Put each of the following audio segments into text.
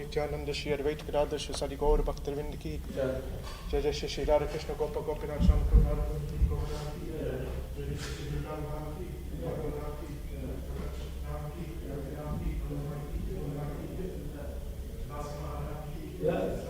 नित्यानंद श्री अद्वैत गदाधर श्री सदि गौर भक्तवृंद की जय जय श्री श्री राधा कृष्ण गोप गोपीनाथ श्याम कुमार की गोवर्धन की जय जय श्री श्री राम की भगवान की राम की राम की हनुमान की दास महाराज की जय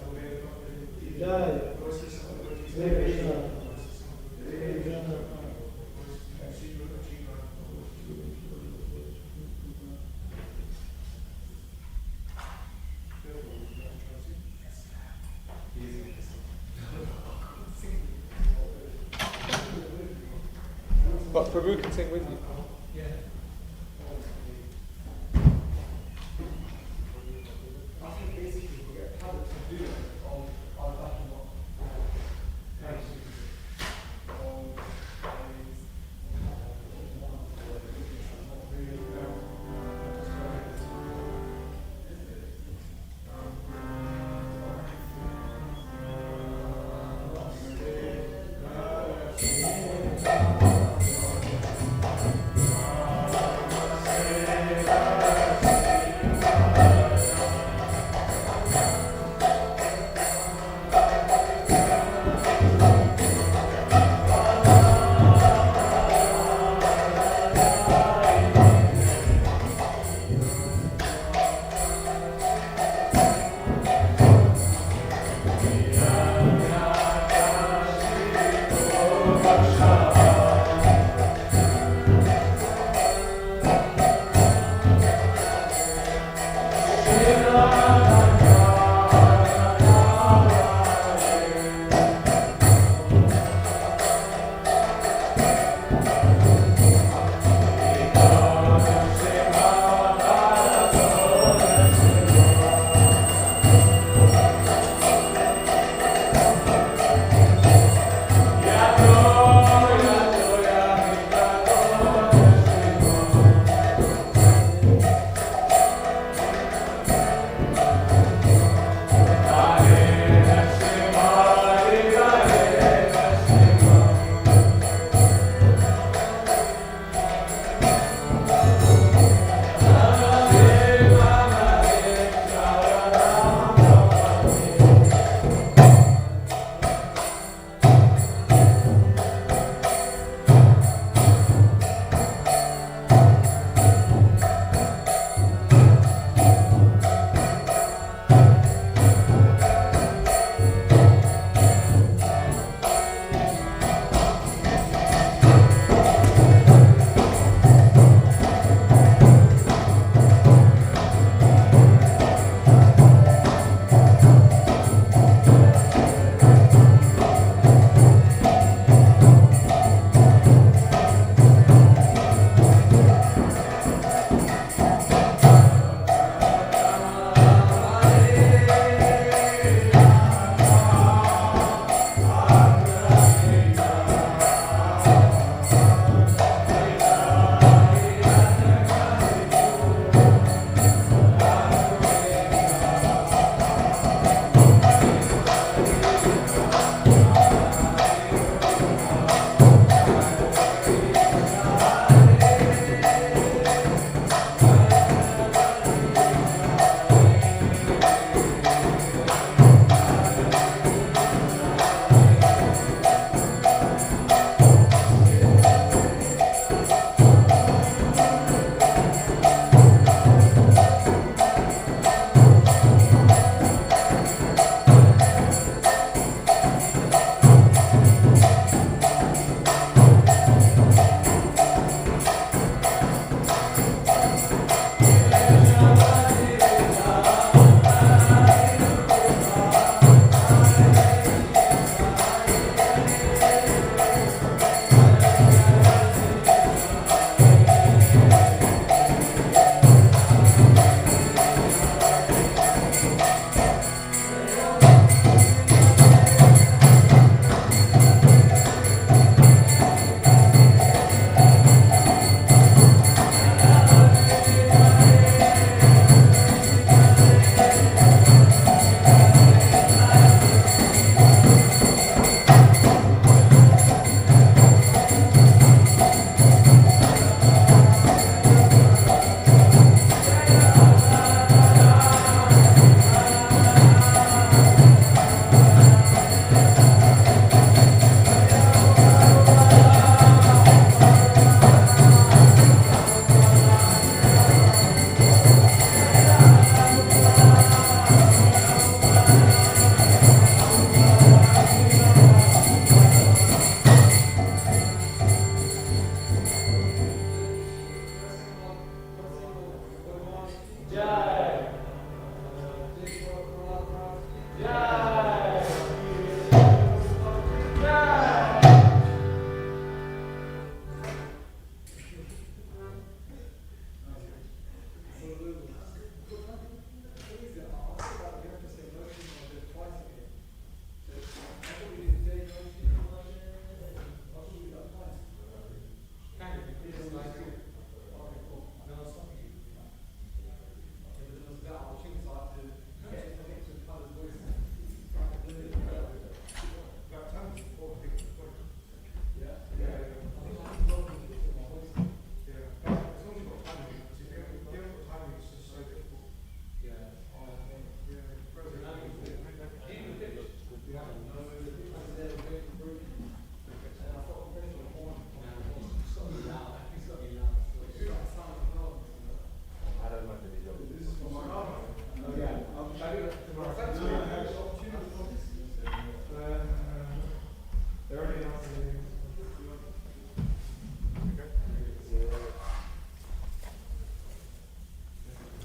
But Prabhu can sing with you. Yeah. I think basically we get habits of doing it on our back and what.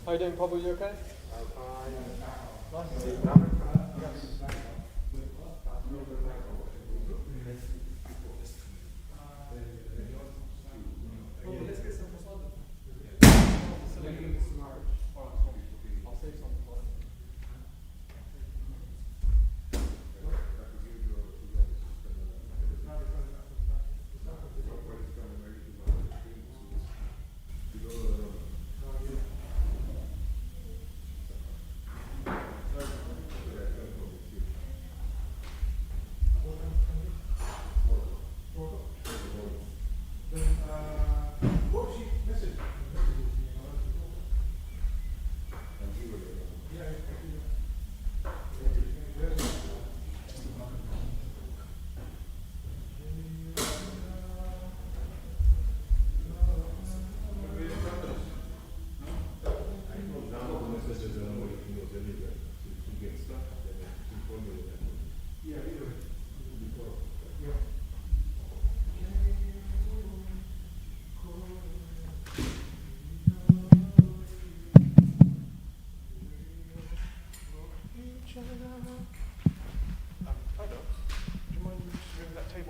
How you doing, Pablo? You okay?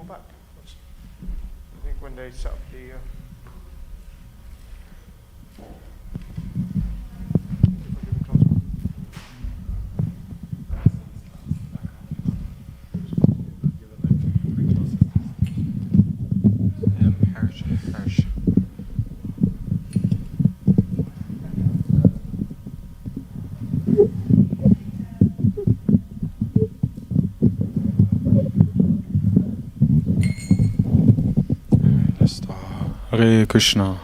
Back. I think when they set up the Harsh. Hare Krishna.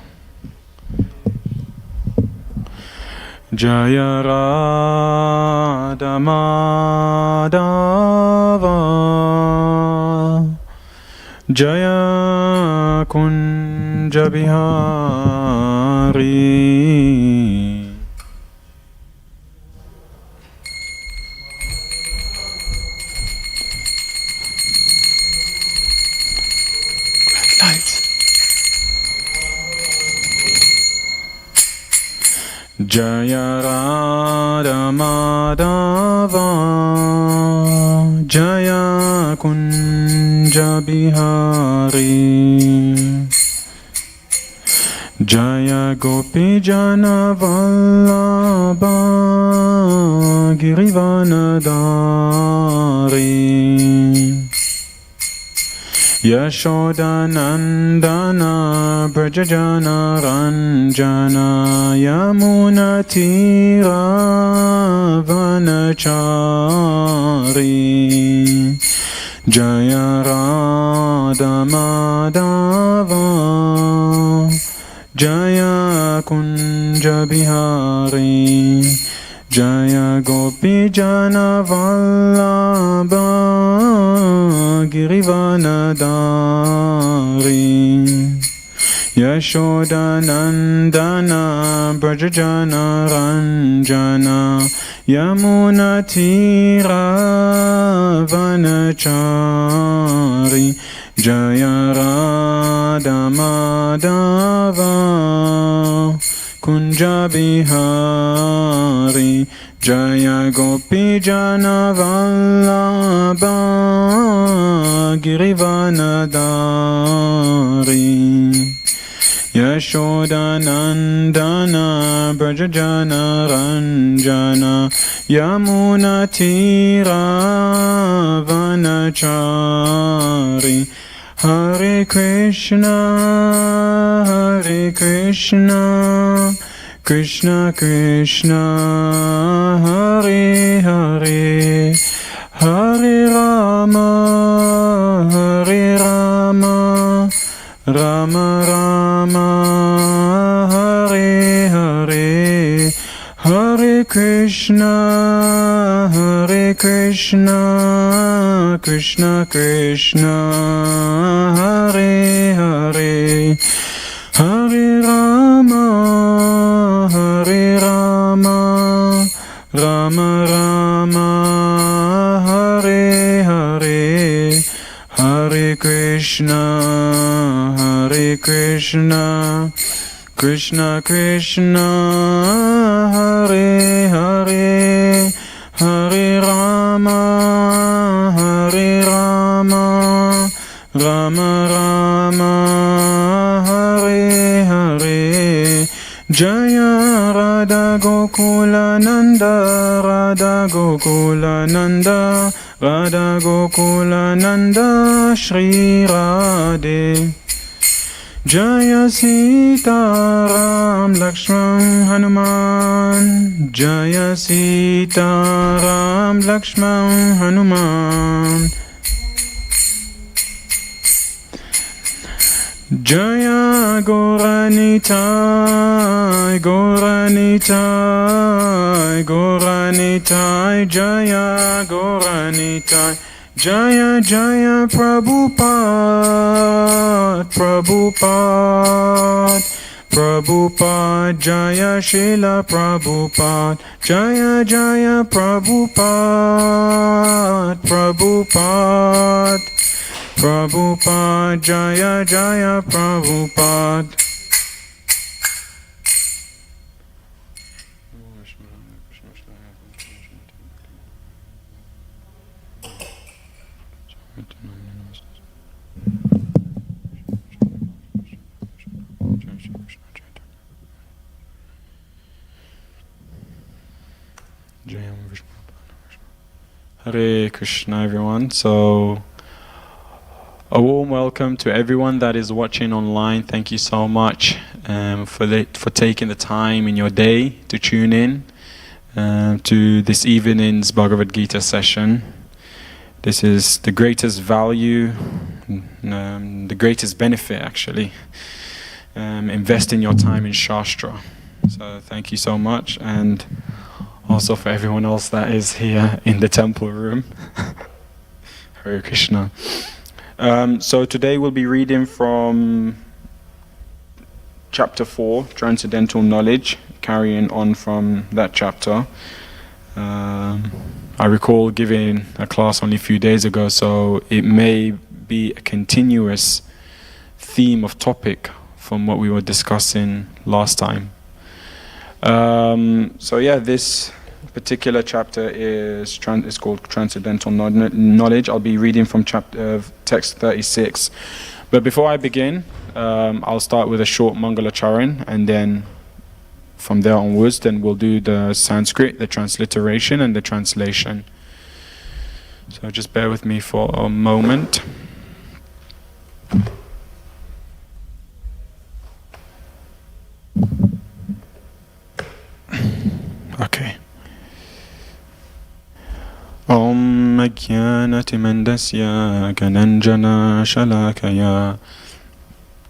Jaya Radha Madhava Jaya Kunja Bihari. Lights. Jaya Radha Madhava Jaya Kunja Bihari Jaya Gopi Jana Vallabha Girivanadari Yashoda Nandana Brajajana Ranjana Yamuna Tira Vanachari Jaya Radha Madhava Jaya Kunja Bihari Jaya Gopi Jana Vallabha Girivanadari Yashoda Nandana Brajajana Ranjana Yamuna Tira Vanachari Jaya Radha Madhava Kunja Bihari Jaya Gopi Jana Vallabha Girivanadari Yashoda Nandana Brajajana Ranjana Yamuna Tira Vanachari Hare Krishna, Hare Krishna, Krishna Krishna, Hare Hare, Hare Rama, Hare Rama, Rama Rama, Hare Hare, Hare Krishna, Hare Krishna, Krishna Krishna, Hare Hare, Hare Rama, Hare Rama, Rama Rama, Hare Hare, Hare Krishna, Hare Krishna, Krishna Krishna, Hare Hare, Hare Rama, Hare Rama, Rama Rama, Hare Hare. Jaya Radha Gokula Nanda, Radha Gokula Nanda, Radha Gokula Nanda, Shri Radhe. Jaya Sita Ram Lakshman Hanuman, Jaya Sita Ram Lakshman Hanuman. Jaya Gauranitai, Gauranitai, Gauranitai, Jaya Gauranitai. Jaya Jaya Prabhupada, Prabhupada, Prabhupada, Jaya Srila Prabhupada, Jaya Jaya Prabhupada, Prabhupada, Prabhupada, Jaya Jaya Prabhupada. Hare Krishna, everyone. So, a warm welcome to everyone that is watching online. Thank you so much for taking the time in your day to tune in to this evening's Bhagavad Gita session. This is the greatest value, the greatest benefit actually. Investing your time in Shastra. So thank you so much, and also for everyone else that is here in the temple room. Hare Krishna. So today we'll be reading from chapter 4, Transcendental Knowledge, carrying on from that chapter. I recall giving a class only a few days ago, so it may be a continuous theme of topic from what we were discussing last time. So yeah, this particular chapter is called Transcendental Knowledge. I'll be reading from text 36. But before I begin, I'll start with a short Mangala Charan, and then from there onwards, then we'll do the Sanskrit, the transliteration, and the translation. So just bear with me for a moment. Okay. Om Ajnanatimandasya Gananjana Shalakaya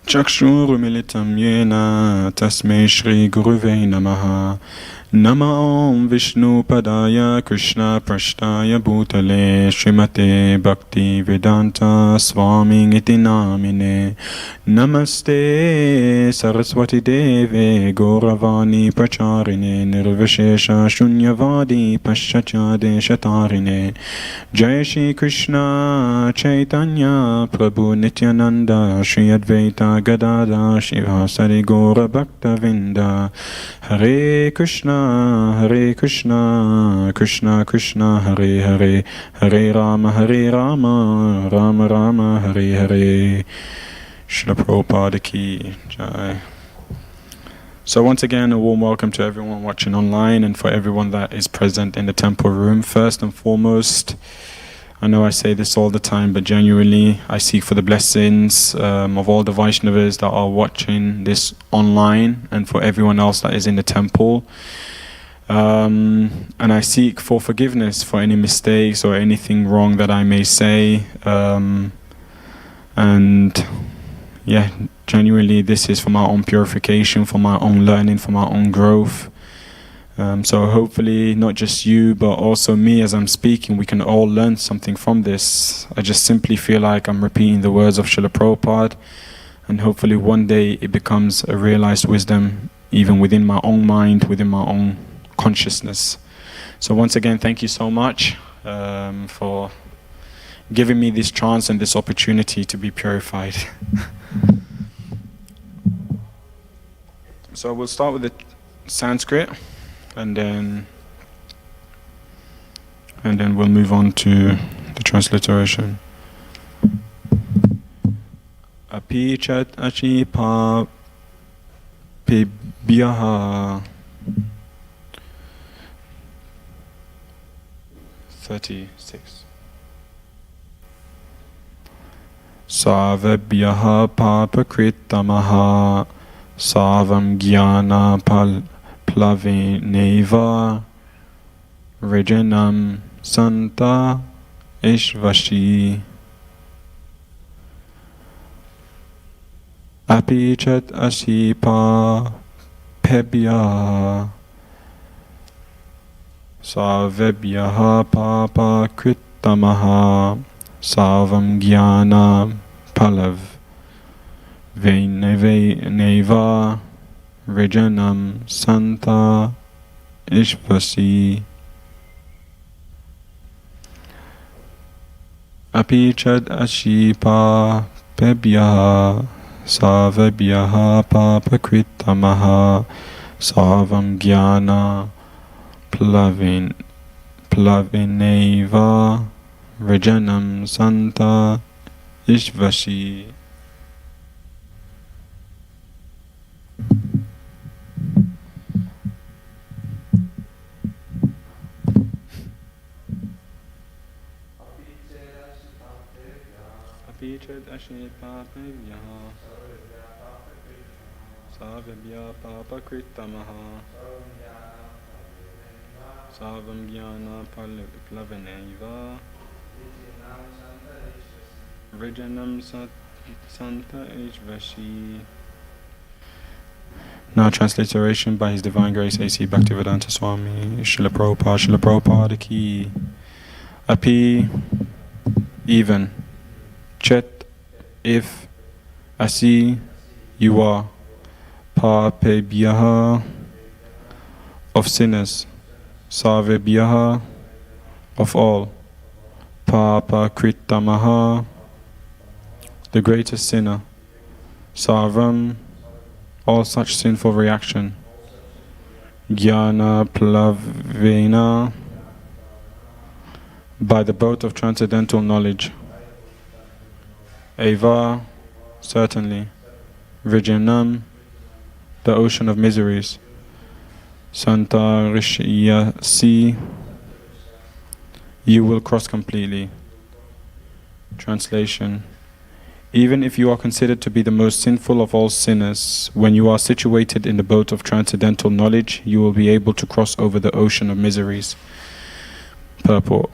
Chakshurumilitam Yena Tasmei Shri Guruve Namaha. Nama Om Vishnu Padaya Krishna Prashtaya Bhutale Srimate Bhaktivedanta Swami Iti Namine. Namaste Saraswati Deve Gauravani Pracharine Nirvishesha Shunyavadi Paschachade Shatarine. Jai Shri Krishna Chaitanya Prabhu Nityananda Shri Advaita Gadada Shivasari Gaura Bhaktavinda. Hare Krishna, Hare Krishna, Krishna Krishna, Hare Hare, Hare Rama, Rama Rama, Hare Hare. Srila Prabhupada ki Jai. So once again, a warm welcome to everyone watching online and for everyone that is present in the temple room. First and foremost, I know I say this all the time, but genuinely I seek for the blessings of all the Vaishnavas that are watching this online and for everyone else that is in the temple. And I seek for forgiveness for any mistakes or anything wrong that I may say. And yeah, genuinely this is for my own purification, for my own learning, for my own growth. So hopefully not just you, but also me as I'm speaking, we can all learn something from this. I just simply feel like I'm repeating the words of Srila Prabhupada, and hopefully one day it becomes a realized wisdom even within my own mind, within my own consciousness. So once again, thank you so much for giving me this chance and this opportunity to be purified. So we'll start with the Sanskrit. and then we'll move on to the transliteration. Api chat achi pa pibyaha 36. Savabhyaha papakritamaha savam jnana plavineva rejanam santa ishvashi api chat asipa pebhyaha savabhyaha papakritamaha savam jnana palavneva rejanam santa ishvasi api chad ashipa pebhyaha savabhyaha papakritamaha savam jnana plavineva rejanam santa ishvashi. Apichad ashipa pebhyaha savabhyaha papakritamaha savam jnana plavineva rejanam santa ishvashi. Now transliteration by His Divine Grace A.C. Bhaktivedanta Swami Srila Prabhupada ki. Api, even. Chet, if. Asi, you are. Papebhyaha, of sinners. Savebhyaha, of all. Papakritamaha, the greatest sinner. Sarvam, all such sinful reaction. Jnana plavena, by the boat of transcendental knowledge. Eva, certainly. Vijayanam, the ocean of miseries. Santa Rishyasi, you will cross completely. Translation. Even if you are considered to be the most sinful of all sinners, when you are situated in the boat of transcendental knowledge, you will be able to cross over the ocean of miseries. Purport.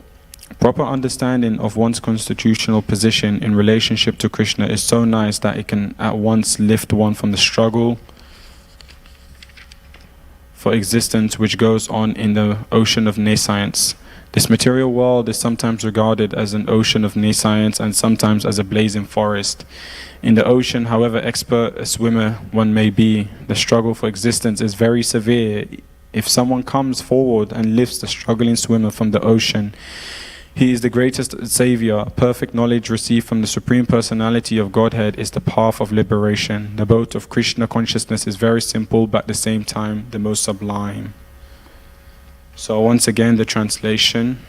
Proper understanding of one's constitutional position in relationship to Krishna is so nice that it can at once lift one from the struggle for existence which goes on in the ocean of nescience. This material world is sometimes regarded as an ocean of nescience and sometimes as a blazing forest. In the ocean, however expert a swimmer one may be, the struggle for existence is very severe. If someone comes forward and lifts the struggling swimmer from the ocean, he is the greatest savior. Perfect knowledge received from the Supreme Personality of Godhead is the path of liberation. The boat of Krishna consciousness is very simple, but at the same time, the most sublime. So once again, the translation.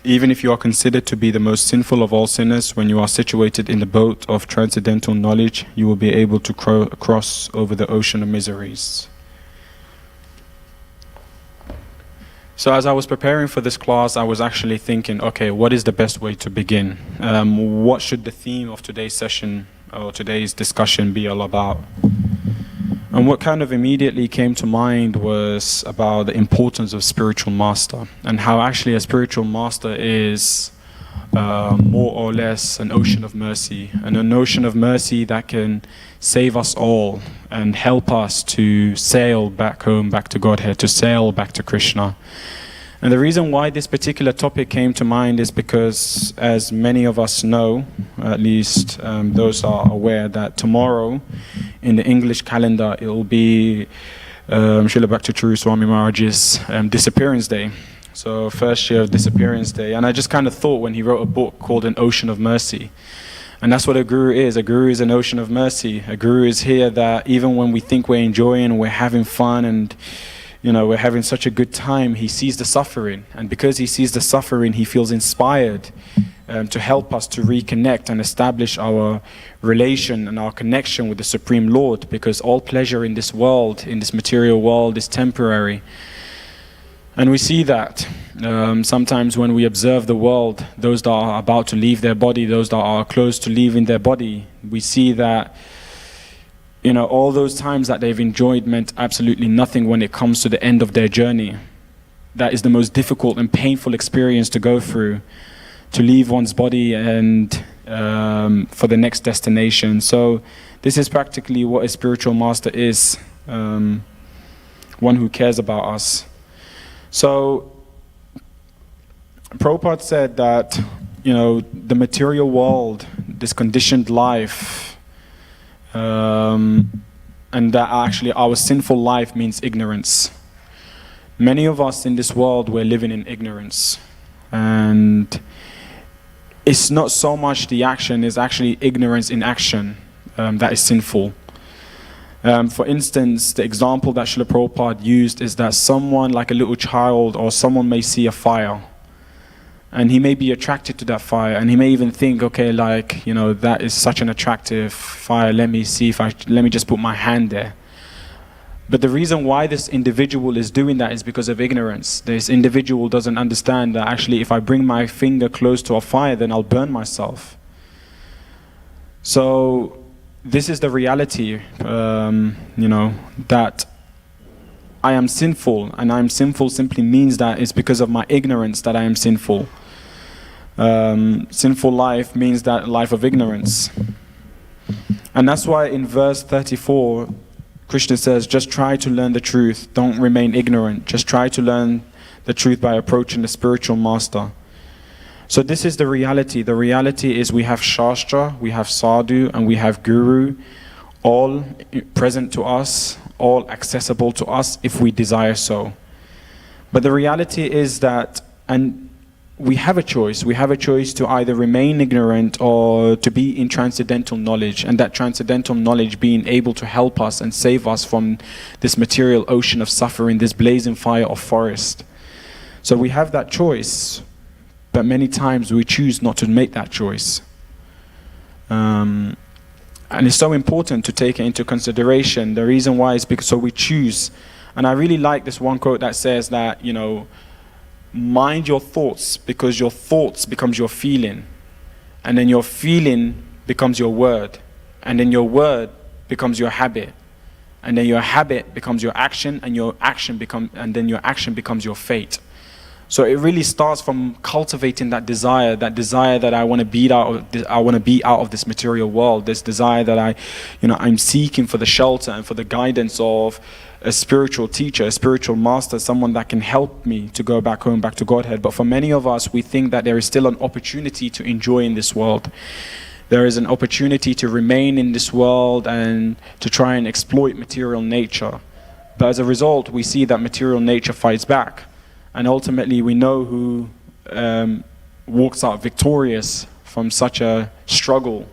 Even if you are considered to be the most sinful of all sinners, when you are situated in the boat of transcendental knowledge, you will be able to cross over the ocean of miseries. So as I was preparing for this class, I was actually thinking, okay, what is the best way to begin? What should the theme of today's session or today's discussion be all about? And what kind of immediately came to mind was about the importance of spiritual master and how actually a spiritual master is more or less an ocean of mercy, and an ocean of mercy that can save us all and help us to sail back home, back to Godhead, to sail back to Krishna. And the reason why this particular topic came to mind is because, as many of us know, at least those are aware, that tomorrow in the English calendar it will be Srila Bhakti Swami Maharaj's disappearance day. So first year of disappearance day. And I just kind of thought when he wrote a book called An Ocean of Mercy, And that's what a guru is. A guru is an ocean of mercy. A guru is here that even when we think we're enjoying, we're having fun, and we're having such a good time, he sees the suffering. And because he sees the suffering, he feels inspired to help us to reconnect and establish our relation and our connection with the Supreme Lord, because all pleasure in this world, in this material world, is temporary. And we see that sometimes when we observe the world, those that are about to leave their body, those that are close to leaving their body, we see that all those times that they've enjoyed meant absolutely nothing when it comes to the end of their journey. That is the most difficult and painful experience to go through, to leave one's body and for the next destination. So this is practically what a spiritual master is, one who cares about us. So Prabhupada said that, the material world, this conditioned life, and that actually our sinful life means ignorance. Many of us in this world, we're living in ignorance. And it's not so much the action, it's actually ignorance in action that is sinful. For instance, the example that Srila Prabhupada used is that someone, like a little child, or someone may see a fire, and he may be attracted to that fire, and he may even think, okay, that is such an attractive fire, let me just put my hand there. But the reason why this individual is doing that is because of ignorance. This individual doesn't understand that actually if I bring my finger close to a fire, then I'll burn myself. So this is the reality, that I am sinful, and I am sinful simply means that it's because of my ignorance that I am sinful. Sinful life means that life of ignorance. And that's why in verse 34, Krishna says, just try to learn the truth, don't remain ignorant. Just try to learn the truth by approaching the spiritual master. So this is the reality. The reality is we have Shastra, we have Sadhu, and we have Guru, all present to us, all accessible to us if we desire so. But the reality is that, and we have a choice. We have a choice to either remain ignorant or to be in transcendental knowledge, and that transcendental knowledge being able to help us and save us from this material ocean of suffering, this blazing fire of forest. So we have that choice, but many times we choose not to make that choice. And it's so important to take it into consideration. The reason why is because so we choose. And I really like this one quote that says that, mind your thoughts, because your thoughts becomes your feeling, and then your feeling becomes your word, and then your word becomes your habit, and then your habit becomes your action, and then your action becomes your fate. So it really starts from cultivating that desire that I want to be out of this material world, this desire that I'm seeking for the shelter and for the guidance of a spiritual teacher, a spiritual master, someone that can help me to go back home, back to Godhead. But for many of us, we think that there is still an opportunity to enjoy in this world. There is an opportunity to remain in this world and to try and exploit material nature. But as a result, we see that material nature fights back. And ultimately, we know who walks out victorious from such a struggle.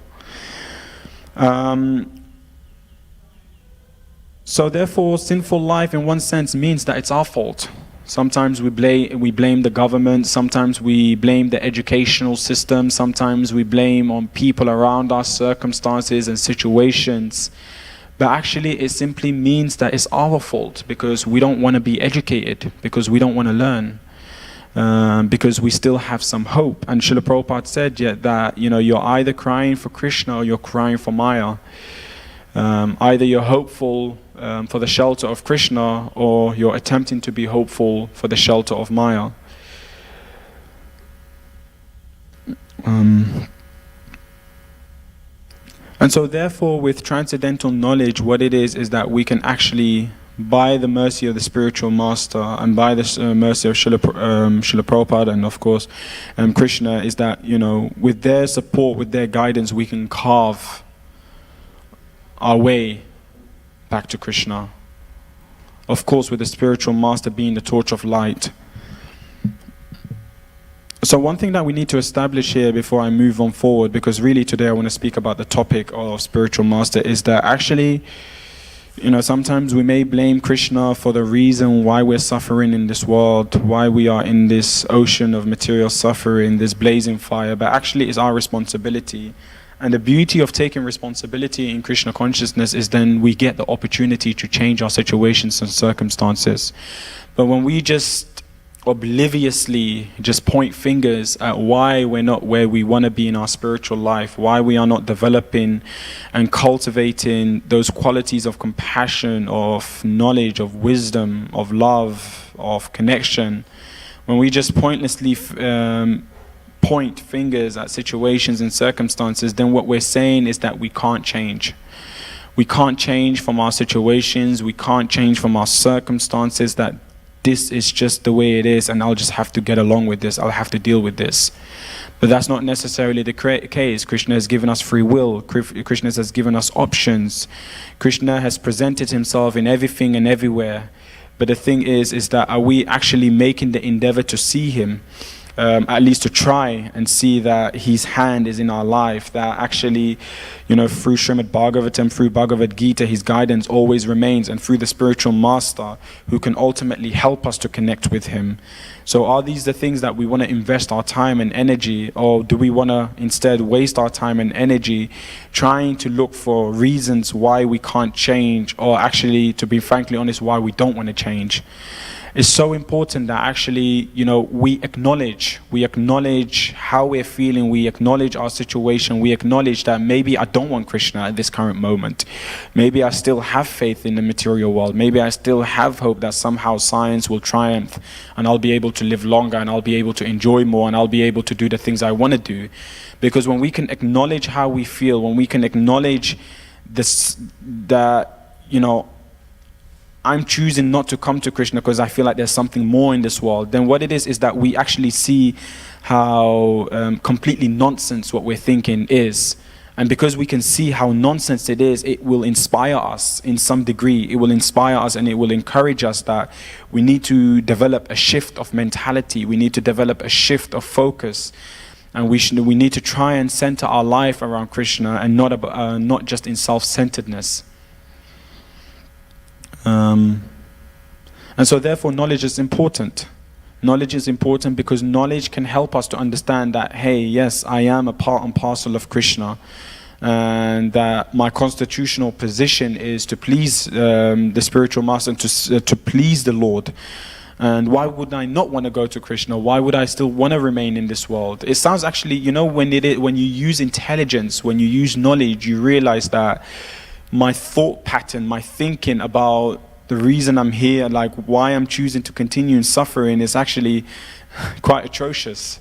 So therefore, sinful life in one sense means that it's our fault. Sometimes we blame the government, sometimes we blame the educational system, sometimes we blame on people around us, circumstances and situations. But actually it simply means that it's our fault because we don't want to be educated, because we don't want to learn, because we still have some hope. And Srila Prabhupada said that you're either crying for Krishna or you're crying for Maya. Either you're hopeful for the shelter of Krishna, or you're attempting to be hopeful for the shelter of Maya. And so therefore, with transcendental knowledge, what it is that we can actually, by the mercy of the spiritual master and by the mercy of Srila Prabhupada and of course Krishna, is that with their support, with their guidance, we can carve our way back to Krishna. Of course, with the spiritual master being the torch of light. So one thing that we need to establish here before I move on forward, because really today I want to speak about the topic of spiritual master, is that actually, sometimes we may blame Krishna for the reason why we're suffering in this world, why we are in this ocean of material suffering, this blazing fire, but actually it's our responsibility. And the beauty of taking responsibility in Krishna consciousness is then we get the opportunity to change our situations and circumstances. But when we just obliviously just point fingers at why we're not where we want to be in our spiritual life, why we are not developing and cultivating those qualities of compassion, of knowledge, of wisdom, of love, of connection, when we just pointlessly point fingers at situations and circumstances, then what we're saying is that we can't change. We can't change from our situations, we can't change from our circumstances, that this is just the way it is and I'll just have to get along with this, I'll have to deal with this. But that's not necessarily the case. Krishna has given us free will, Krishna has given us options, Krishna has presented himself in everything and everywhere. But the thing is that are we actually making the endeavor to see him? At least to try and see that his hand is in our life, that actually, through Srimad Bhagavatam, through Bhagavad Gita, his guidance always remains, and through the spiritual master who can ultimately help us to connect with him. So are these the things that we want to invest our time and energy, or do we want to instead waste our time and energy trying to look for reasons why we can't change, or actually, to be frankly honest, why we don't want to change? It's so important that actually, we acknowledge how we're feeling, we acknowledge our situation, we acknowledge that maybe I don't want Krishna at this current moment. Maybe I still have faith in the material world. Maybe I still have hope that somehow science will triumph and I'll be able to live longer and I'll be able to enjoy more and I'll be able to do the things I want to do. Because when we can acknowledge how we feel, when we can acknowledge this, that, I'm choosing not to come to Krishna because I feel like there's something more in this world, then what it is that we actually see how completely nonsense what we're thinking is. And because we can see how nonsense it is, it will inspire us in some degree. It will inspire us and it will encourage us that we need to develop a shift of mentality. We need to develop a shift of focus. And we need to try and center our life around Krishna and not just in self-centeredness. And so therefore knowledge is important. Knowledge is important because knowledge can help us to understand that, hey, yes, I am a part and parcel of Krishna, and that my constitutional position is to please the spiritual master and to please the Lord. And why would I not want to go to Krishna? Why would I still want to remain in this world? It sounds actually, when you use intelligence, when you use knowledge, you realize that my thought pattern, my thinking about the reason I'm here, like why I'm choosing to continue in suffering, is actually quite atrocious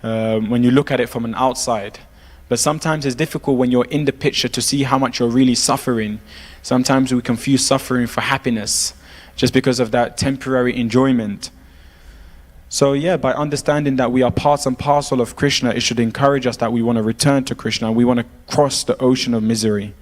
when you look at it from an outside. But sometimes it's difficult when you're in the picture to see how much you're really suffering. Sometimes we confuse suffering for happiness just because of that temporary enjoyment. So yeah, by understanding that we are parts and parcel of Krishna, it should encourage us that we want to return to Krishna, we want to cross the ocean of misery.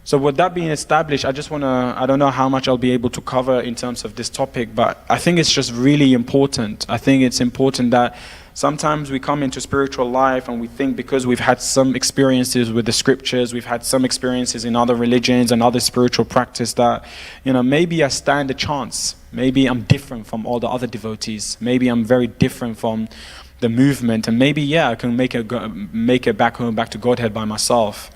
So with that being established, I don't know how much I'll be able to cover in terms of this topic, but I think it's just really important. I think it's important that sometimes we come into spiritual life and we think because we've had some experiences with the scriptures, we've had some experiences in other religions and other spiritual practice that, maybe I stand a chance. Maybe I'm different from all the other devotees. Maybe I'm very different from the movement, and maybe, I can make it back home, back to Godhead by myself.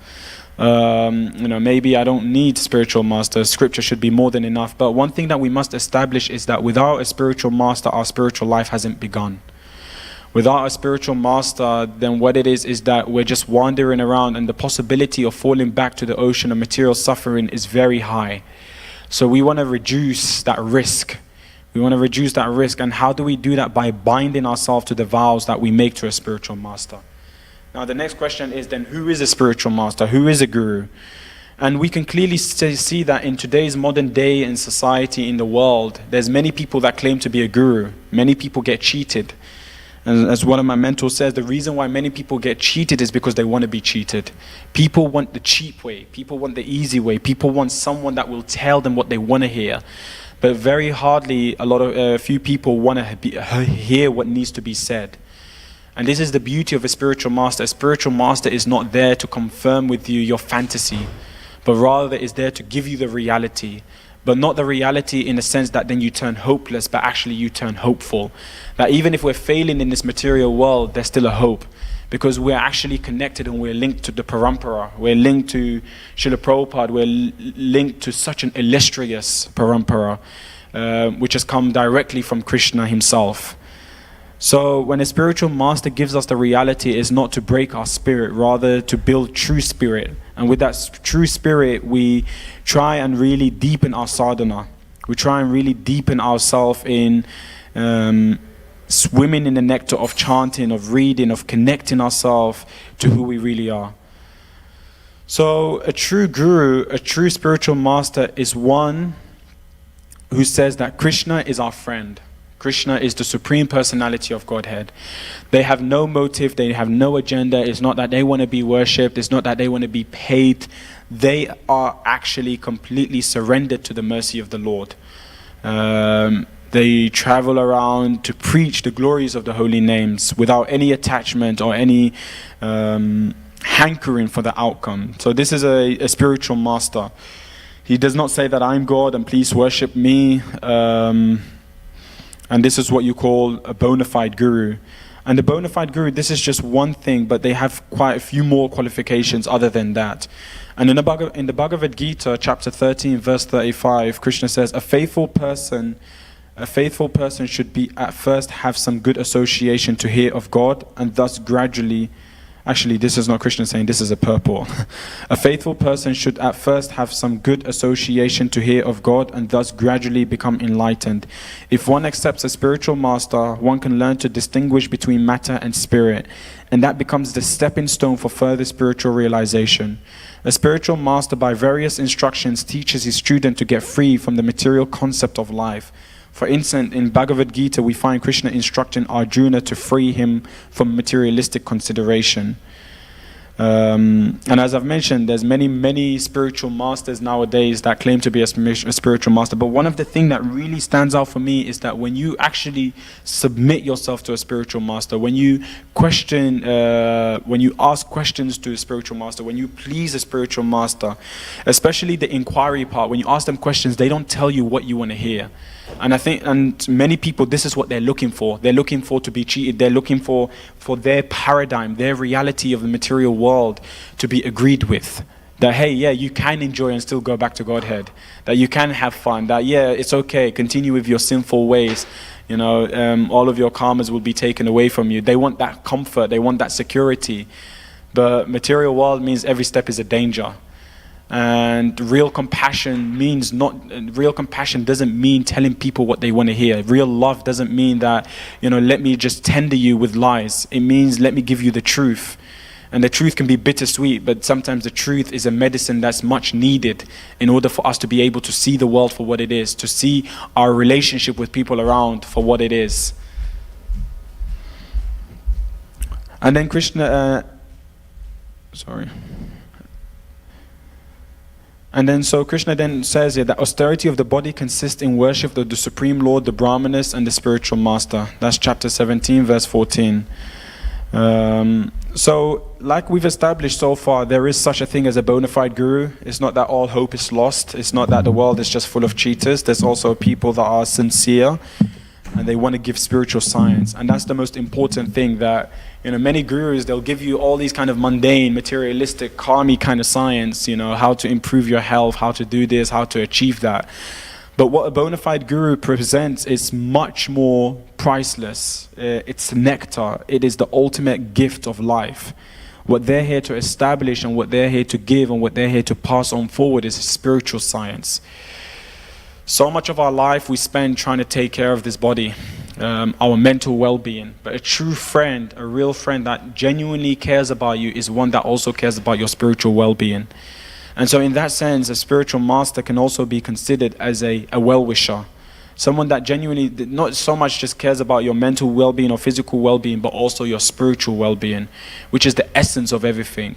Maybe I don't need spiritual master. Scripture should be more than enough. But one thing that we must establish is that without a spiritual master, our spiritual life hasn't begun. Without a spiritual master, then what it is that we're just wandering around, and the possibility of falling back to the ocean of material suffering is very high. So we want to reduce that risk. And how do we do that? By binding ourselves to the vows that we make to a spiritual master. Now the next question is then, who is a spiritual master? Who is a guru? And we can clearly see that in today's modern day in society, in the world, there's many people that claim to be a guru. Many people get cheated. And as one of my mentors says, the reason why many people get cheated is because they want to be cheated. People want the cheap way. People want the easy way. People want someone that will tell them what they want to hear. But very hardly a few people want to hear what needs to be said. And this is the beauty of a spiritual master. A spiritual master is not there to confirm with you your fantasy, but rather is there to give you the reality. But not the reality in the sense that then you turn hopeless, but actually you turn hopeful. That even if we're failing in this material world, there's still a hope. Because we're actually connected and we're linked to the Parampara. We're linked to Srila Prabhupada. We're linked to such an illustrious Parampara, which has come directly from Krishna himself. So when a spiritual master gives us the reality, it's not to break our spirit, rather to build true spirit. And with that true spirit, we try and really deepen our sadhana. We try and really deepen ourselves in swimming in the nectar of chanting, of reading, of connecting ourselves to who we really are. So a true guru, a true spiritual master is one who says that Krishna is our friend. Krishna is the Supreme Personality of Godhead. They have no motive, they have no agenda. It's not that they want to be worshipped, it's not that they want to be paid. They are actually completely surrendered to the mercy of the Lord. They travel around to preach the glories of the holy names without any attachment or any hankering for the outcome. So this is a spiritual master. He does not say that I'm God and please worship me. And this is what you call a bona fide guru. And the bona fide guru, this is just one thing, but they have quite a few more qualifications other than that. And in the Bhagavad Gita, chapter 13, verse 35, Krishna says, a faithful person should be at first have some good association to hear of God, and thus gradually, actually this is not Krishna saying, this is a purport. A faithful person should at first have some good association to hear of God, and thus gradually become enlightened. If one accepts a spiritual master, one can learn to distinguish between matter and spirit, and that becomes the stepping stone for further spiritual realization. A spiritual master by various instructions teaches his student to get free from the material concept of life. For instance, in Bhagavad Gita, we find Krishna instructing Arjuna to free him from materialistic consideration. And as I've mentioned, there's many spiritual masters nowadays that claim to be a spiritual master. But one of the things that really stands out for me is that when you actually submit yourself to a spiritual master, when you question, when you ask questions to a spiritual master, when you please a spiritual master, especially the inquiry part, when you ask them questions, they don't tell you what you want to hear. And I think, and many people, this is what they're looking for. They're looking for to be cheated. They're looking for their paradigm, their reality of the material world to be agreed with. That, hey, yeah, you can enjoy and still go back to Godhead. That you can have fun. That, yeah, it's okay. Continue with your sinful ways. You know, all of your karmas will be taken away from you. They want that comfort. They want that security. But material world means every step is a danger. And real compassion doesn't mean telling people what they want to hear. Real love doesn't mean that, you know, let me just tender you with lies. It means let me give you the truth. And the truth can be bittersweet, but sometimes the truth is a medicine that's much needed in order for us to be able to see the world for what it is, to see our relationship with people around for what it is. And then Krishna, And then so Krishna then says here that austerity of the body consists in worship of the Supreme Lord, the Brahmanas, and the spiritual master. That's chapter 17, verse 14. So, like we've established so far, there is such a thing as a bona fide guru. It's not that all hope is lost. It's not that the world is just full of cheaters. There's also people that are sincere and they want to give spiritual science. And that's the most important thing, that, you know, many gurus, they'll give you all these kind of mundane, materialistic, karmic kind of science, you know, how to improve your health, how to do this, how to achieve that. But what a bona fide guru presents is much more priceless. It's nectar. It is the ultimate gift of life. What they're here to establish and what they're here to give and what they're here to pass on forward is spiritual science. So much of our life we spend trying to take care of this body, our mental well-being. But a true friend, a real friend that genuinely cares about you, is one that also cares about your spiritual well-being. And so in that sense, a spiritual master can also be considered as a well-wisher. Someone that genuinely, not so much just cares about your mental well-being or physical well-being, but also your spiritual well-being, which is the essence of everything.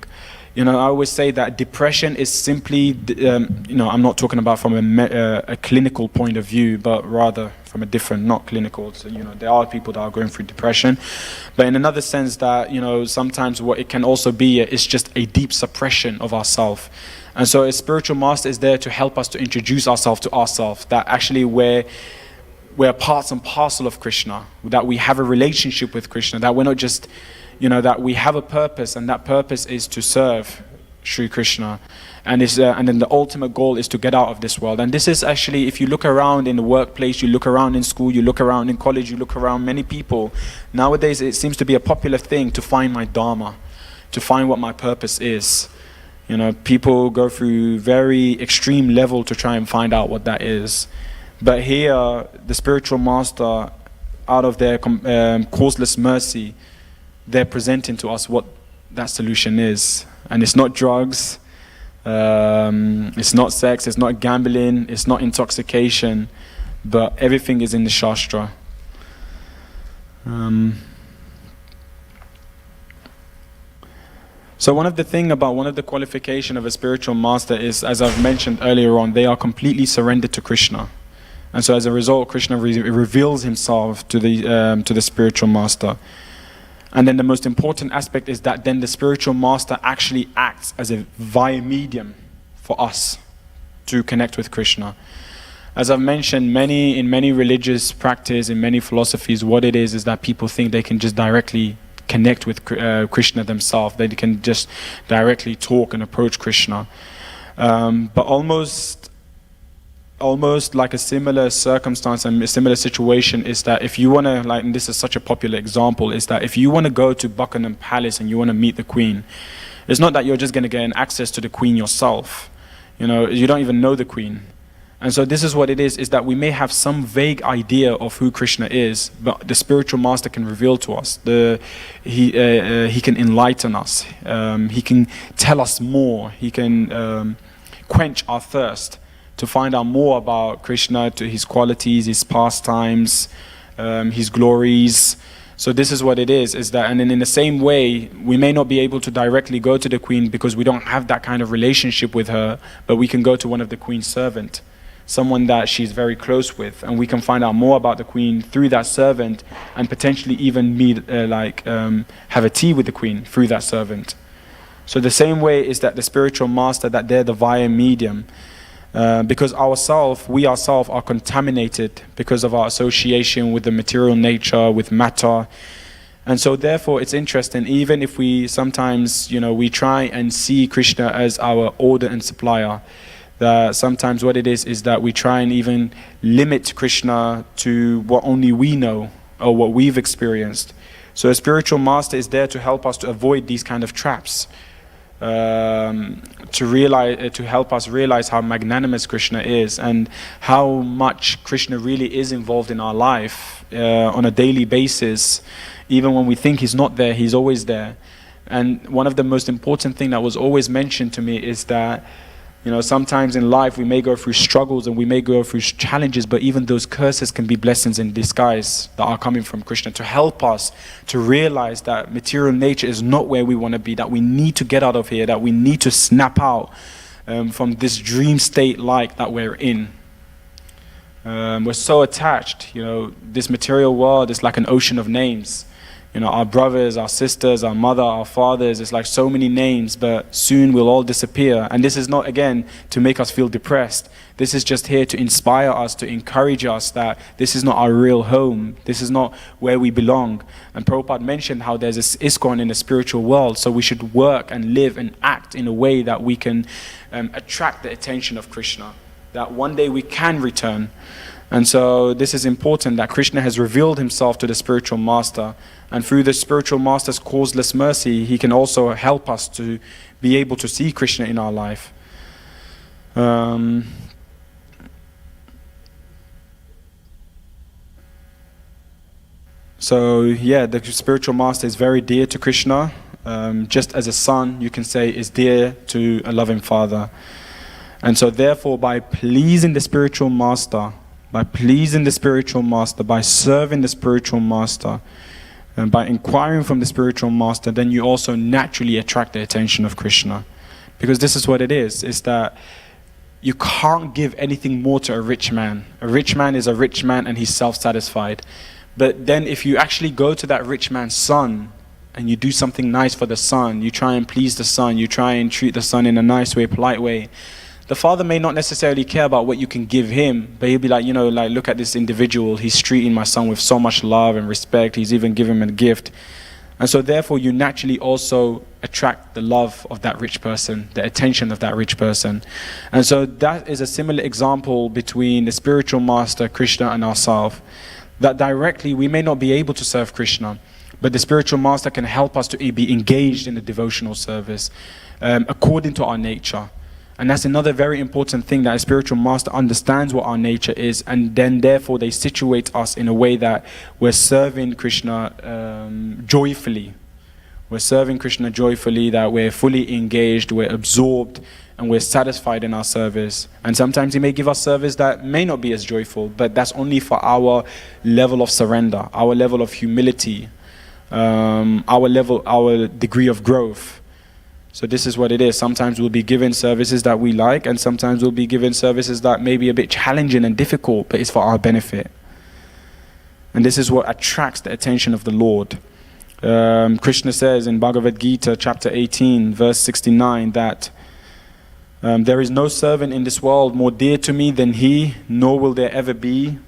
I always say that depression is simply, I'm not talking about from a clinical point of view, but rather from a different, not clinical. So, there are people that are going through depression, but in another sense that, sometimes what it can also be is just a deep suppression of ourself. And so a spiritual master is there to help us to introduce ourselves to ourselves, that actually we're parts and parcel of Krishna, that we have a relationship with Krishna, that we're not just, that we have a purpose, and that purpose is to serve Sri Krishna. And then the ultimate goal is to get out of this world. And this is actually, if you look around in the workplace, you look around in school, you look around in college, you look around many people, nowadays it seems to be a popular thing to find my dharma, to find what my purpose is. People go through very extreme level to try and find out what that is. But here, the spiritual master, out of their causeless mercy, they're presenting to us what that solution is. And it's not drugs, it's not sex, it's not gambling, it's not intoxication, but everything is in the Shastra. So one of the qualification of a spiritual master is, as I've mentioned earlier on, they are completely surrendered to Krishna. And so as a result, Krishna reveals himself to the spiritual master. And then the most important aspect is that then the spiritual master actually acts as a via medium for us to connect with Krishna. As I've mentioned, in many religious practice, in many philosophies, what it is that people think they can just directly connect with Krishna themselves. They can just directly talk and approach Krishna. But almost like a similar circumstance and a similar situation is that if you want to, and this is such a popular example, is that if you want to go to Buckingham Palace and you want to meet the Queen, it's not that you're just going to get access to the Queen yourself. You don't even know the Queen. And so this is what it is that we may have some vague idea of who Krishna is, but the spiritual master can reveal to us. He can enlighten us. He can tell us more. He can quench our thirst to find out more about Krishna, to his qualities, his pastimes, his glories. So this is what it is that, and then in the same way, we may not be able to directly go to the Queen because we don't have that kind of relationship with her, but we can go to one of the Queen's servant, someone that she's very close with, and we can find out more about the Queen through that servant, and potentially even meet, have a tea with the Queen through that servant. So the same way is that the spiritual master, that they're the via medium. Because we ourselves are contaminated because of our association with the material nature, with matter. And so therefore it's interesting, even if we sometimes, we try and see Krishna as our order and supplier, that sometimes what it is that we try and even limit Krishna to what only we know or what we've experienced. So a spiritual master is there to help us to avoid these kind of traps. To help us realize how magnanimous Krishna is and how much Krishna really is involved in our life on a daily basis. Even when we think he's not there, he's always there. And one of the most important things that was always mentioned to me is that sometimes in life we may go through struggles and we may go through challenges, but even those curses can be blessings in disguise that are coming from Krishna to help us to realize that material nature is not where we want to be, that we need to get out of here, that we need to snap out from this dream state that we're in. We're so attached, this material world is like an ocean of names. Our brothers, our sisters, our mother, our fathers, it's like so many names, but soon we'll all disappear. And this is not, again, to make us feel depressed. This is just here to inspire us, to encourage us that this is not our real home. This is not where we belong. And Prabhupada mentioned how there's this ISKCON in the spiritual world, so we should work and live and act in a way that we can attract the attention of Krishna, that one day we can return. And so this is important, that Krishna has revealed himself to the spiritual master, and through the spiritual master's causeless mercy, he can also help us to be able to see Krishna in our life. So yeah, the spiritual master is very dear to Krishna, just as a son, you can say, is dear to a loving father. And so therefore, by pleasing the spiritual master, by serving the spiritual master, And by inquiring from the spiritual master, then you also naturally attract the attention of Krishna. Because this is what it is that you can't give anything more to a rich man. A rich man is a rich man and he's self-satisfied. But then if you actually go to that rich man's son and you do something nice for the son, you try and please the son, you try and treat the son in a nice way, polite way, the father may not necessarily care about what you can give him, but he'll be like, look at this individual, he's treating my son with so much love and respect, he's even giving him a gift. And so therefore you naturally also attract the love of that rich person, the attention of that rich person. And so that is a similar example between the spiritual master, Krishna, and ourselves. That directly we may not be able to serve Krishna, but the spiritual master can help us to be engaged in the devotional service according to our nature. And that's another very important thing, that a spiritual master understands what our nature is, and then therefore they situate us in a way that we're serving Krishna joyfully. We're serving Krishna joyfully, that we're fully engaged, we're absorbed, and we're satisfied in our service. And sometimes he may give us service that may not be as joyful, but that's only for our level of surrender, our level of humility, our degree of growth. So this is what it is. Sometimes we'll be given services that we like, and sometimes we'll be given services that may be a bit challenging and difficult, but it's for our benefit. And this is what attracts the attention of the Lord. Krishna says in Bhagavad Gita chapter 18 verse 69 that there is no servant in this world more dear to me than he, nor will there ever be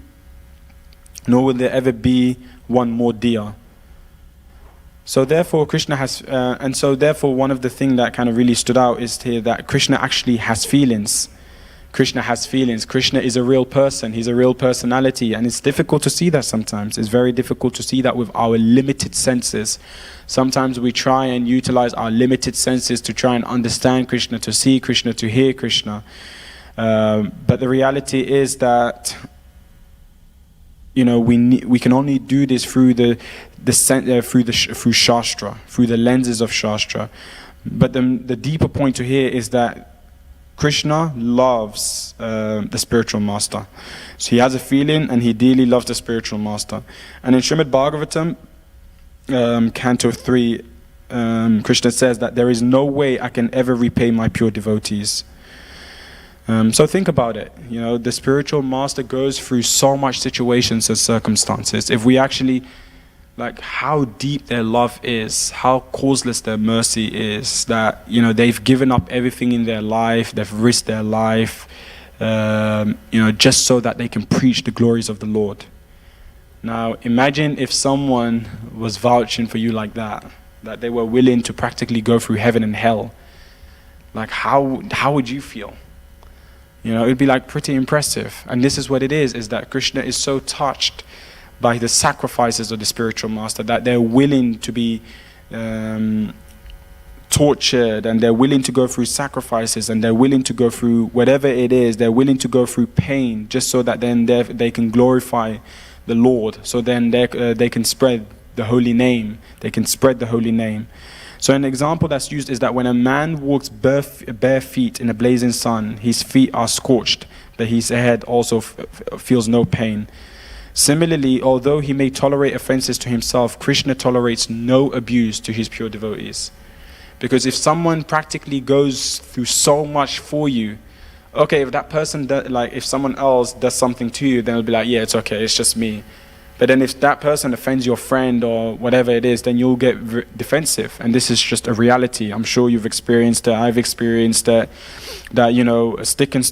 one more dear. So therefore Krishna has, and so therefore one of the things that kind of really stood out is here that Krishna actually has feelings. Krishna has feelings. Krishna is a real person. He's a real personality. And it's difficult to see that sometimes. It's very difficult to see that with our limited senses. Sometimes we try and utilize our limited senses to try and understand Krishna, to see Krishna, to hear Krishna. But the reality is that we can only do this through through Shastra, through the lenses of Shastra. But the deeper point to here is that Krishna loves the spiritual master. So he has a feeling and he dearly loves the spiritual master. And in Srimad Bhagavatam, Canto 3, Krishna says that there is no way I can ever repay my pure devotees. So think about it. The spiritual master goes through so much situations and circumstances. If we actually, how deep their love is, how causeless their mercy is, that, they've given up everything in their life, they've risked their life, just so that they can preach the glories of the Lord. Now, imagine if someone was vouching for you like that they were willing to practically go through heaven and hell. How would you feel? It'd be pretty impressive. And this is what it is that Krishna is so touched by the sacrifices of the spiritual master that they're willing to be tortured, and they're willing to go through sacrifices, and they're willing to go through whatever it is, they're willing to go through pain just so that then they can glorify the Lord. So then they can spread the holy name. They can spread the holy name. So an example that's used is that when a man walks bare feet in a blazing sun, his feet are scorched, but his head also feels no pain. Similarly, although he may tolerate offenses to himself, Krishna tolerates no abuse to his pure devotees. Because if someone practically goes through so much for you, okay, if that person if someone else does something to you, then it'll be like, yeah, it's okay, it's just me. But then if that person offends your friend or whatever it is, then you'll get defensive. And this is just a reality. I'm sure you've experienced it. I've experienced it. That, a stick and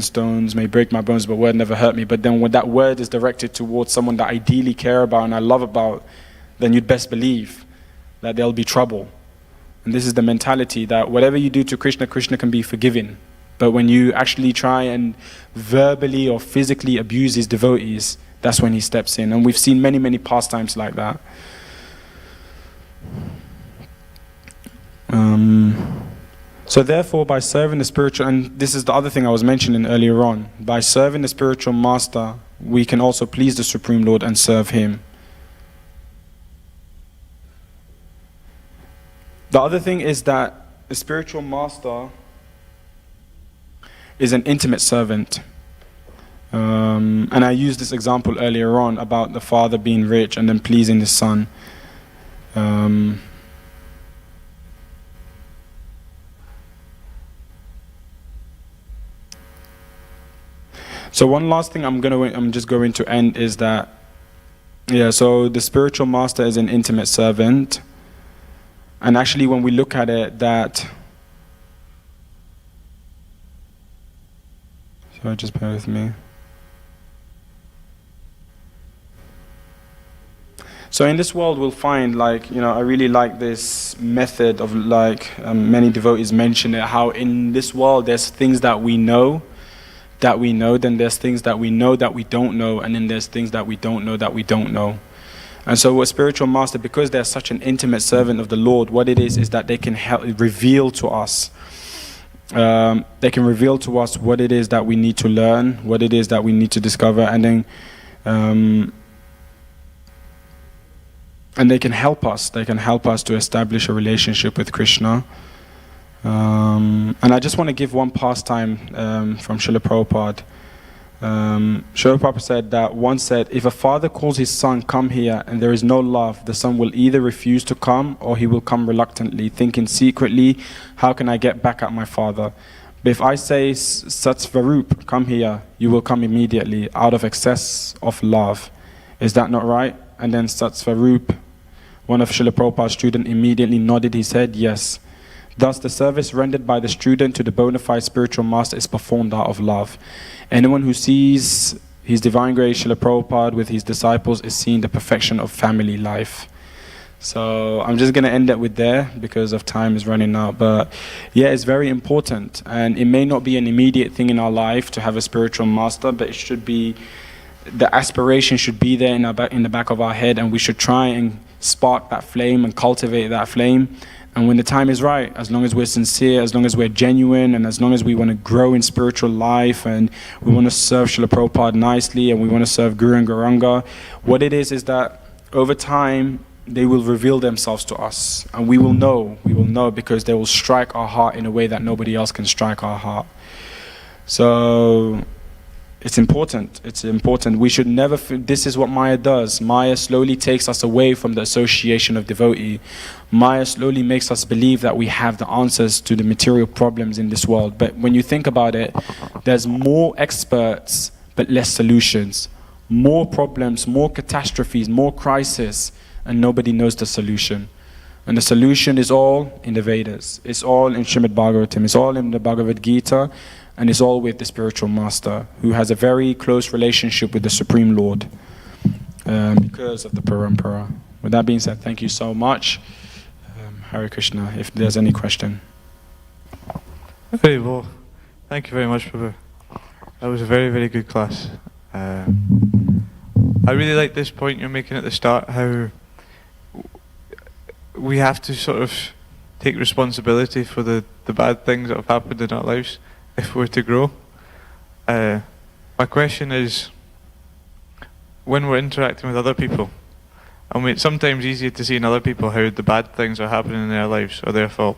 stones may break my bones, but word never hurt me. But then when that word is directed towards someone that I ideally care about and I love about, then you'd best believe that there'll be trouble. And this is the mentality that whatever you do to Krishna, Krishna can be forgiven. But when you actually try and verbally or physically abuse his devotees, that's when he steps in. And we've seen many, many pastimes like that. So therefore, by serving the spiritual, and this is the other thing I was mentioning earlier on, by serving the spiritual master, we can also please the Supreme Lord and serve him. The other thing is that the spiritual master is an intimate servant. And I used this example earlier on about the father being rich and then pleasing the son. So one last thing I'm just going to end is that, so the spiritual master is an intimate servant. And actually when we look at it, so just bear with me. So in this world we'll find, I really like this method of many devotees mention it, how in this world there's things that we know, then there's things that we know that we don't know, and then there's things that we don't know that we don't know. And so what spiritual master, because they're such an intimate servant of the Lord, what it is that they can help reveal to us. They can reveal to us what it is that we need to learn, what it is that we need to discover, and they can help us. They can help us to establish a relationship with Krishna. And I just want to give one pastime from Srila Prabhupada. Srila Prabhupada once said, if a father calls his son, come here, and there is no love, the son will either refuse to come or he will come reluctantly, thinking secretly, how can I get back at my father? But if I say, Satsvarup, come here, you will come immediately out of excess of love. Is that not right? And then Satsvarup, one of Srila Prabhupada's students, immediately nodded his head, yes. Thus, the service rendered by the student to the bona fide spiritual master is performed out of love. Anyone who sees His Divine Grace Srila Prabhupada with his disciples is seeing the perfection of family life. So I'm just going to end it with there because of time is running out. But yeah, it's very important. And it may not be an immediate thing in our life to have a spiritual master, but it should be, the aspiration should be there in the back of our head, and we should try and spark that flame and cultivate that flame. And when the time is right, as long as we're sincere, as long as we're genuine, and as long as we want to grow in spiritual life, and we want to serve Srila Prabhupada nicely, and we want to serve Guru and Gauranga, what it is that over time, they will reveal themselves to us. And we will know because they will strike our heart in a way that nobody else can strike our heart. So it's important. We should never, this is what Maya does. Maya slowly takes us away from the association of devotee. Maya slowly makes us believe that we have the answers to the material problems in this world. But when you think about it, there's more experts, but less solutions. More problems, more catastrophes, more crisis, and nobody knows the solution. And the solution is all in the Vedas. It's all in Srimad Bhagavatam. It's all in the Bhagavad Gita. And it's all with the spiritual master, who has a very close relationship with the Supreme Lord because of the Parampara. With that being said, thank you so much. Hare Krishna, if there's any question. Very well. Thank you very much, Prabhu. That was a very, very good class. I really like this point you're making at the start, how we have to sort of take responsibility for the bad things that have happened in our lives if we're to grow. My question is, when we're interacting with other people, and it's sometimes easier to see in other people how the bad things are happening in their lives or their fault,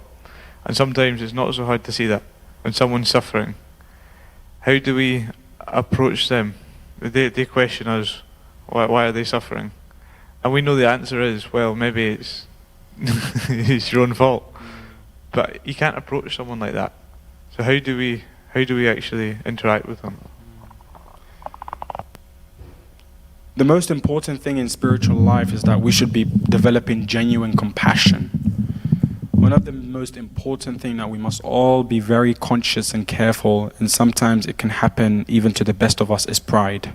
and sometimes it's not so hard to see that when someone's suffering. How do we approach them? They question us, why are they suffering? And we know the answer is, well, maybe it's it's your own fault. But you can't approach someone like that. So how do we actually interact with them? The most important thing in spiritual life is that we should be developing genuine compassion. One of the most important things that we must all be very conscious and careful, and sometimes it can happen even to the best of us, is pride.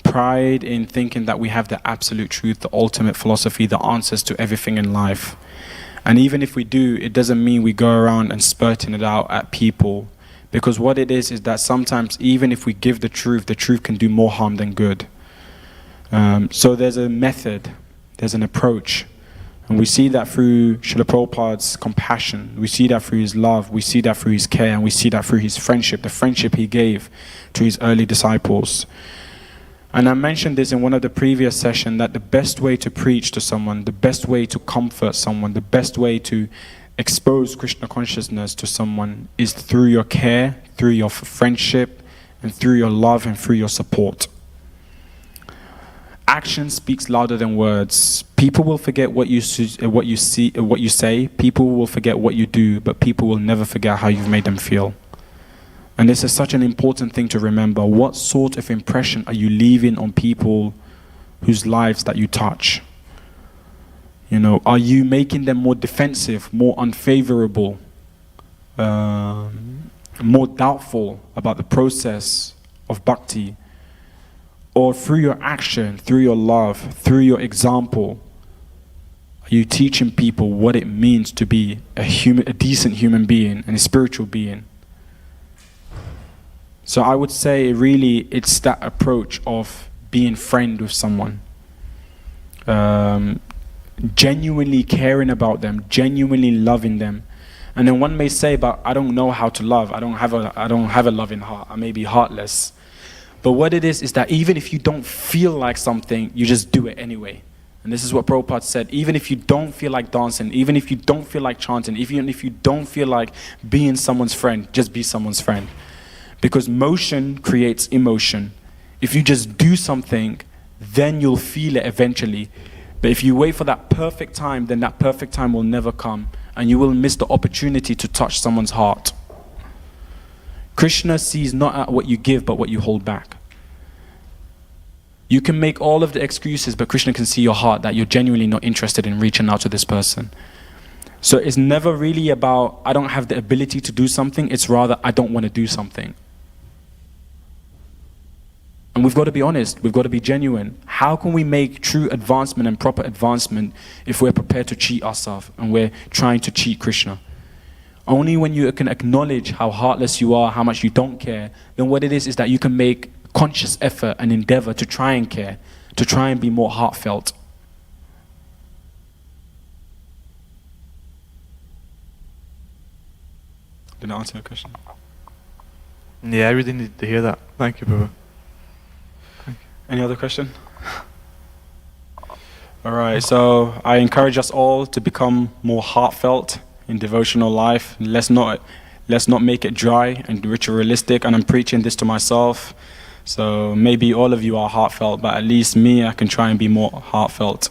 Pride in thinking that we have the absolute truth, the ultimate philosophy, the answers to everything in life. And even if we do, it doesn't mean we go around and spurting it out at people. Because what it is that sometimes even if we give the truth can do more harm than good. So there's a method, there's an approach. And we see that through Srila Prabhupada's compassion. We see that through his love. We see that through his care. And we see that through his friendship, the friendship he gave to his early disciples. And I mentioned this in one of the previous sessions, that the best way to preach to someone, the best way to comfort someone, the best way to expose Krishna consciousness to someone is through your care, through your friendship, and through your love and through your support. Action speaks louder than words. People will forget what you say. People will forget what you do, but people will never forget how you've made them feel. And this is such an important thing to remember. What sort of impression are you leaving on people whose lives that you touch? You know, are you making them more defensive, more unfavorable, more doubtful about the process of bhakti? Or through your action, through your love, through your example, are you teaching people what it means to be a decent human being and a spiritual being? So I would say really it's that approach of being friend with someone. Genuinely caring about them, genuinely loving them. And then one may say, but I don't know how to love. I don't have a loving heart. I may be heartless. But what it is that even if you don't feel like something, you just do it anyway. And this is what Prabhupada said. Even if you don't feel like dancing, even if you don't feel like chanting, even if you don't feel like being someone's friend, just be someone's friend. Because motion creates emotion. If you just do something, then you'll feel it eventually. But if you wait for that perfect time, then that perfect time will never come. And you will miss the opportunity to touch someone's heart. Krishna sees not at what you give, but what you hold back. You can make all of the excuses, but Krishna can see your heart, that you're genuinely not interested in reaching out to this person. So it's never really about, I don't have the ability to do something. It's rather, I don't want to do something. And we've got to be honest. We've got to be genuine. How can we make true advancement and proper advancement if we're prepared to cheat ourselves and we're trying to cheat Krishna? Only when you can acknowledge how heartless you are, how much you don't care, then what it is that you can make conscious effort and endeavor to try and care, to try and be more heartfelt. Did I answer your question? Yeah, I really needed to hear that. Thank you, Baba. Any other question? All right, so I encourage us all to become more heartfelt in devotional life. Let's not make it dry and ritualistic. And I'm preaching this to myself. So maybe all of you are heartfelt, but at least me, I can try and be more heartfelt.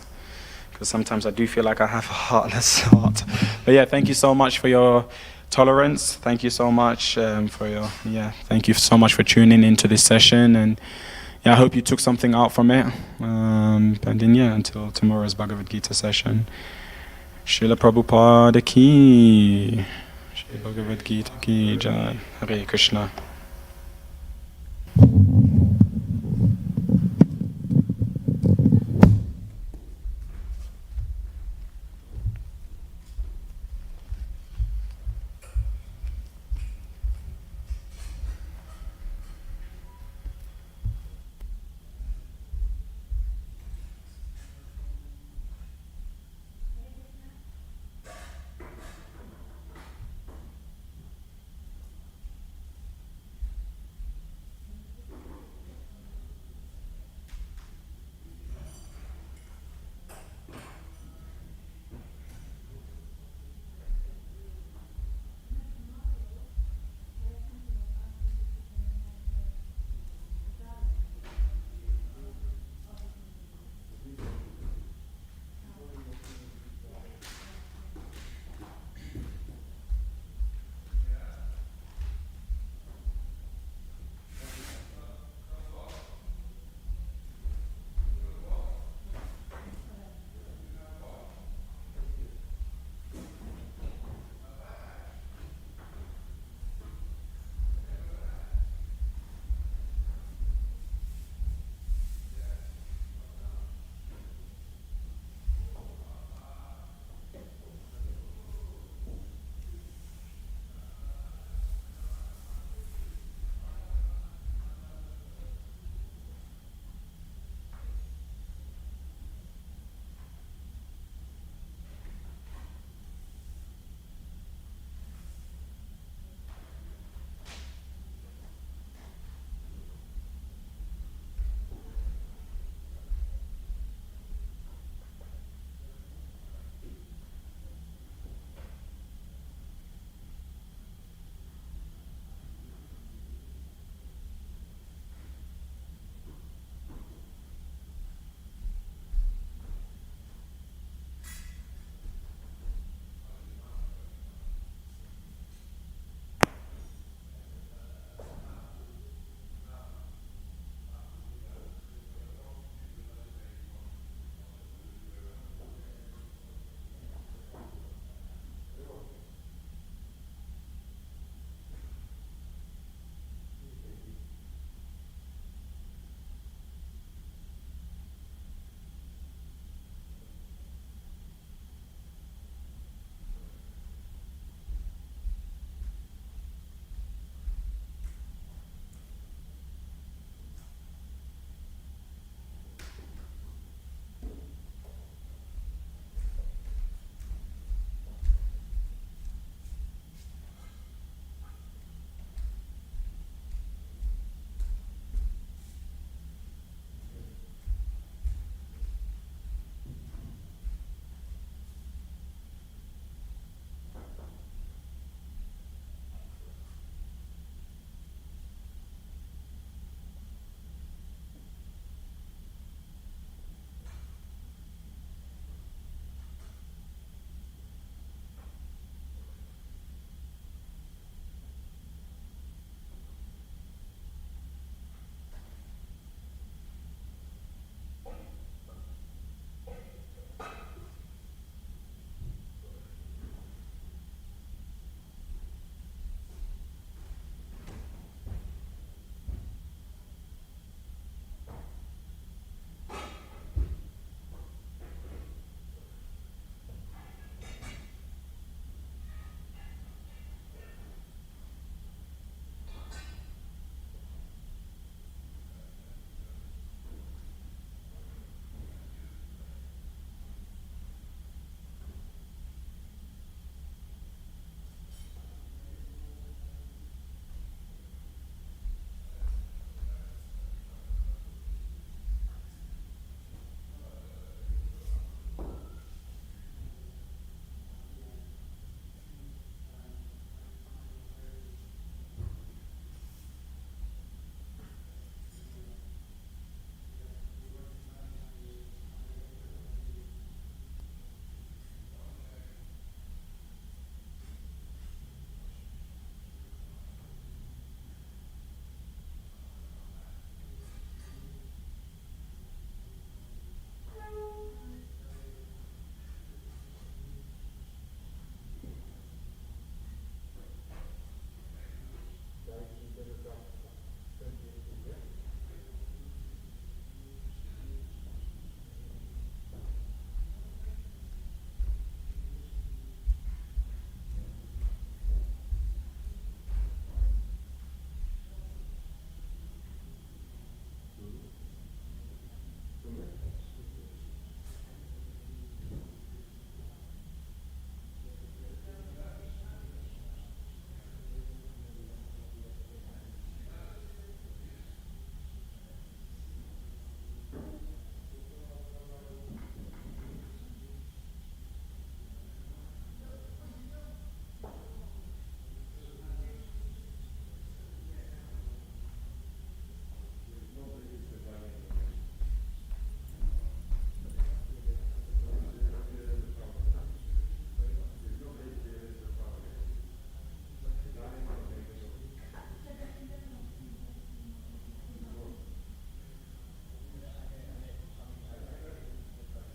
Because sometimes I do feel like I have a heartless heart. But yeah, thank you so much for your tolerance. Thank you so much thank you so much for tuning into this session. And yeah, I hope you took something out from it. And then until tomorrow's Bhagavad Gita session. Srila Prabhupada ki, Shri Bhagavad Gita ki jai. Hare Krishna.